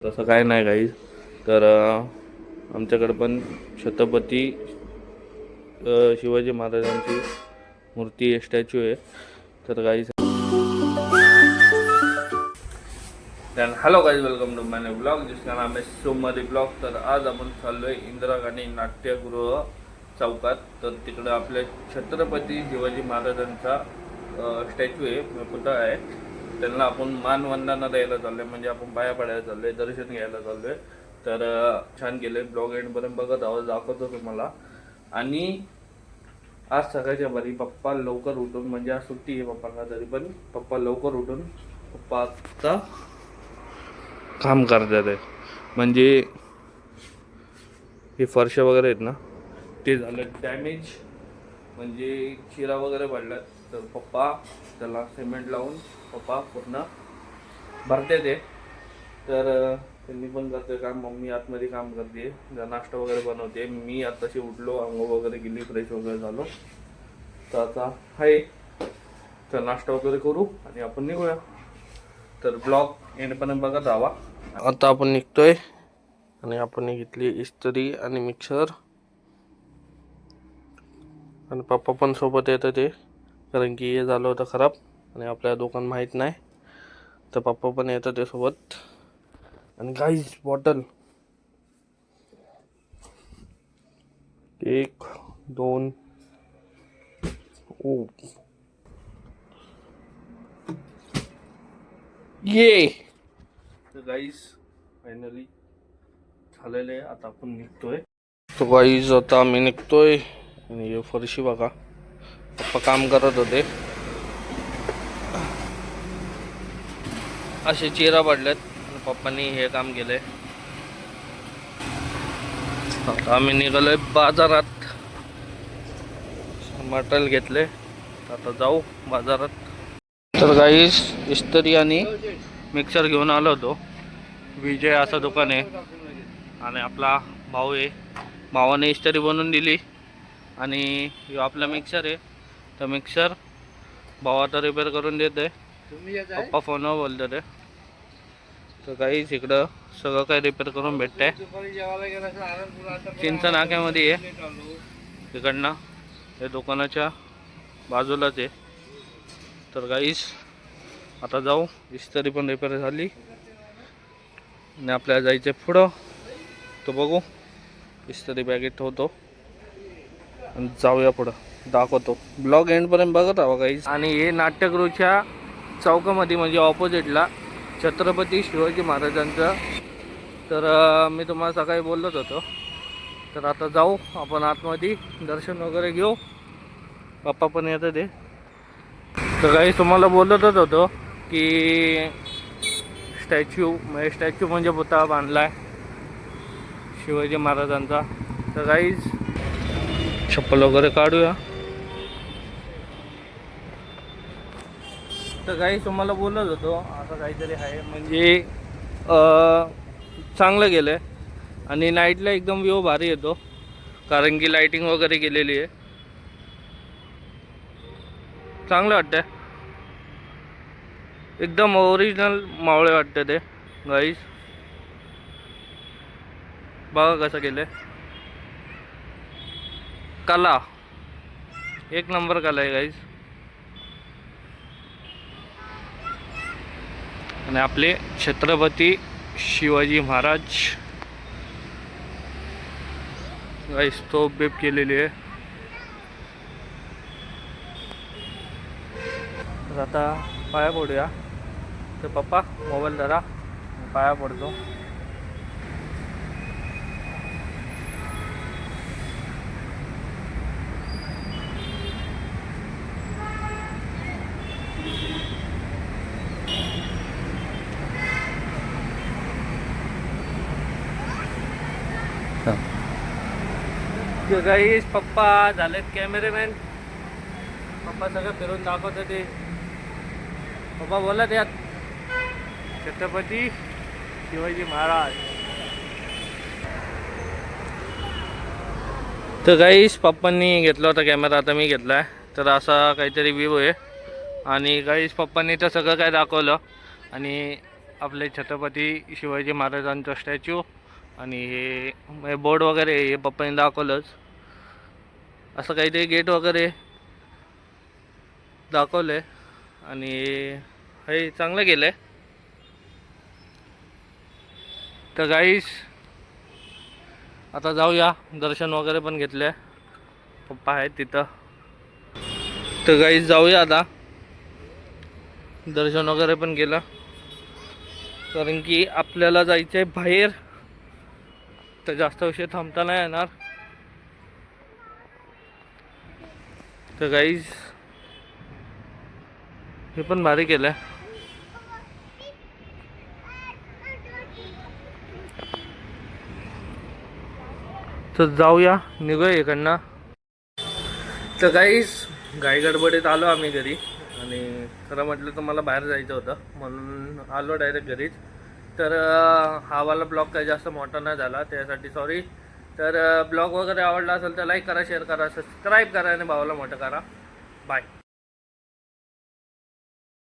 तसं काय नाही काही. तर आमच्याकडे पण छत्रपती शिवाजी महाराजांची मूर्ती स्टॅच्यू आहे. तर काही hello guys, welcome to my blog जिसका नाम है सोमवारी ब्लॉग. तर आज आपण चाललोय इंदिरा गांधी नाट्यगृह चौकात. तर तिकडे आपल्या छत्रपती शिवाजी महाराजांचा स्टॅच्यू आहे, पुतळा आहे. त्यांना आपण मानवंदना द्यायला चाललोय, म्हणजे आपण पाया पडायला चाललोय, दर्शन घ्यायला चाललोय. तर छान केलंय. ब्लॉग एंडपर्यंत बघत आहोत, दाखवतो तुम्हाला. आणि आज सकाळच्या बरी पप्पा लवकर उठून, म्हणजे आज सुट्टी आहे पप्पांना, तरी पण पप्पा लवकर उठून पप्पाचा काम करतात आहे. म्हणजे हे फरशा वगैरे आहेत ना, ते झालं डॅमेज, म्हणजे चिरा वगैरे पडल्यात. तर पप्पा त्याला सिमेंट लावून पप्पा पूर्ण भरते ते. तर त्यांनी पण करते काम, मम्मी आतमध्ये काम करते, नाश्ता वगैरे बनवते. मी आताशी उठलो, अंघोळ वगैरे गेली, फ्रेश वगैरे झालो. तर आता आहे, तर नाश्ता वगैरे करू आणि आपण निघूया. तर ब्लॉग एंडपर्यंत बघत राहा. आता आपण निघतोय आणि आपण घेतली इस्त्री आणि मिक्सर. आणि पप्पा पण सोबत येतं ते, कारण की हे झालं होतं खराब आणि आपल्या दुकान माहीत नाही. तर पप्पा पण येतं ते सोबत. आणि गाईज बॉटल 1 2 ओ ये. तर गाईज फायनली झालेलं आहे. आता आपण निघतोय. तो गाईज आता आम्ही निघतोय. आणि हे फरशी बघा, पप्पा काम करत होते, असे चिरा पडलेत आणि पप्पांनी हे काम केलंय. आता आम्ही निघालोय बाजारात, मटेरियल घेतले. आता जाऊ बाजारात. तर गाईज इस्त्री आणि मिक्सर घेऊन आलो होतो. विजय असं दुकान आहे आणि आपला भाऊ आहे. भावाने इस्त्री बनवून दिली आणि ह्यो आपला मिक्सर आहे. तर मिक्सर भाऊ आता रिपेअर करून देते. पप्पा फोनवर बोलतो ते. तर काहीच इकडं सगळं काही रिपेअर करून भेटतंय. चिंच नाक्यामध्ये आहे तिकडनं, हे दुकानाच्या बाजूलाच आहे. तर गाईस आता जाऊ. इस्त्री पण रिपेअर झाली आणि आपल्याला जायचं पुढं. तो बघू, इस्त्री बॅगेत ठेवतो आणि जाऊया पुढं, दाखवतो. ब्लॉग एंडपर्यंत बघत राहा गाईस. आणि हे नाट्यगृहच्या चौकामध्ये, म्हणजे ऑपोजिटला छत्रपती शिवाजी महाराजांचं. तर मी तुम्हाला सकाळी बोलत होतो. तर आता जाऊ आपण आतमध्ये, दर्शन वगैरे घेऊ. पप्पा पण येतं ते. तर काही तुम्हाला बोलतच होतो की स्टॅच्यू म्हणजे पुतळा बांधला आहे शिवाजी महाराजांचा. तर काहीच चप्पल वगैरे काढूया. तर काही तुम्हाला बोलत होतो असं काहीतरी आहे, म्हणजे चांगलं गेलं आहे. आणि नाईटला एकदम व्ह्यू भारी येतो, कारण की लाईटिंग वगैरे केलेली आहे. चांगलं वाटतं, एकदम ओरिजिनल मावळे वाटतं ते. गाईस बघा कसं केलं, कला एक नंबर कला आहे गाईस. आणि आपले छत्रपती शिवाजी महाराज गाईस तोफ बेप केलेली आहे. तर आता पाया पडूया. तर पप्पा मोबाईल धरा, पाया पडतो. गाईस पप्पा झालेत कॅमेरामॅन. पप्पा सगळं फिरून दाखवतात ते. पप्पा बोलत यात छत्रपती शिवाजी महाराज. तर गाईस पप्पांनी घेतला होता कॅमेरा, आता मी घेतलाय. तर असा काहीतरी व्ह्यू आहे. आणि गाईस पप्पांनी तर सगळं काय दाखवलं. आणि आपले छत्रपती शिवाजी महाराजांचा स्टॅच्यू आणि हे बोर्ड वगैरे हे पप्पांनी दाखवलंच. असं काहीतरी गेट वगैरे दाखवलं आणि हे चांगलं केलं आहे. तर गाईस आता जाऊया, दर्शन वगैरे पण घेतलं, पप्पा आहेत तिथं. तर गाईस जाऊया आता, दर्शन वगैरे पण केलं कारण की आपल्याला जायचं आहे बाहेर, तर जास्त विषय थांबता नाही येणार. तर गाईज हे पण भारी केलंय. तर जाऊया, निघूया इकडनं. तर गाईज घाई गडबडीत आलो आम्ही घरी आणि खरं म्हटलं तर मला बाहेर जायचं होतं म्हणून आलो डायरेक्ट घरीच. तर हा वाला ब्लॉग काही जास्त मोठा नाही झाला त्यासाठी सॉरी. तर ब्लॉग वगैरे आवडला असेल तर लाईक करा, शेअर करा, सबस्क्राईब करा आणि भावाला मोठं करा. बाय.